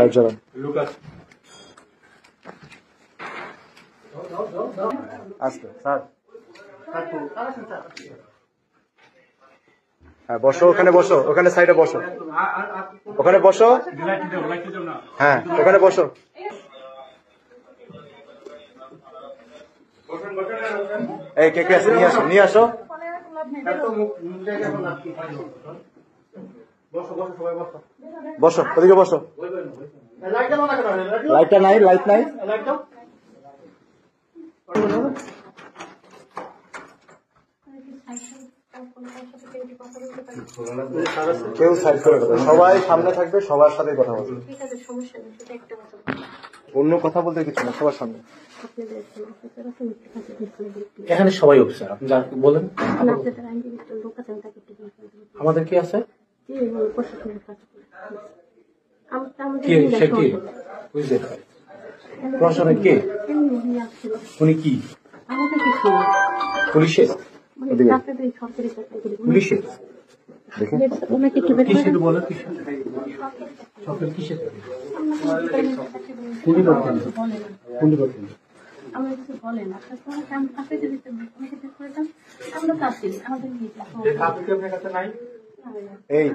Light জ্বালান। আস্তে sir, হ্যাঁ বসো, ওখানে বসো, ওখানে সাইডে বসো, ওখানে বসো, হ্যাঁ ওখানে বসো। এই কে কে আছে নিয়ে আসো, নিয়ে আসো। বসো, ওদিকে বসো। লাইটটা নাই, লাইট নাই। কেউ সাইড করে কথা, সবাই সামনে থাকবে, সবার সাথে কথা বলবে। অন্য কথা বলতে কিছু না, সবার সামনে। এখানে সবাই অফিসার, আপনি যা বলেন। আমাদের কি আছে? প্রশাসনের কে? উনি কি পুলিশের? পুলিশের কিসের বলো, সরকার কিসের? কোন ডিপার্টমেন্ট? এই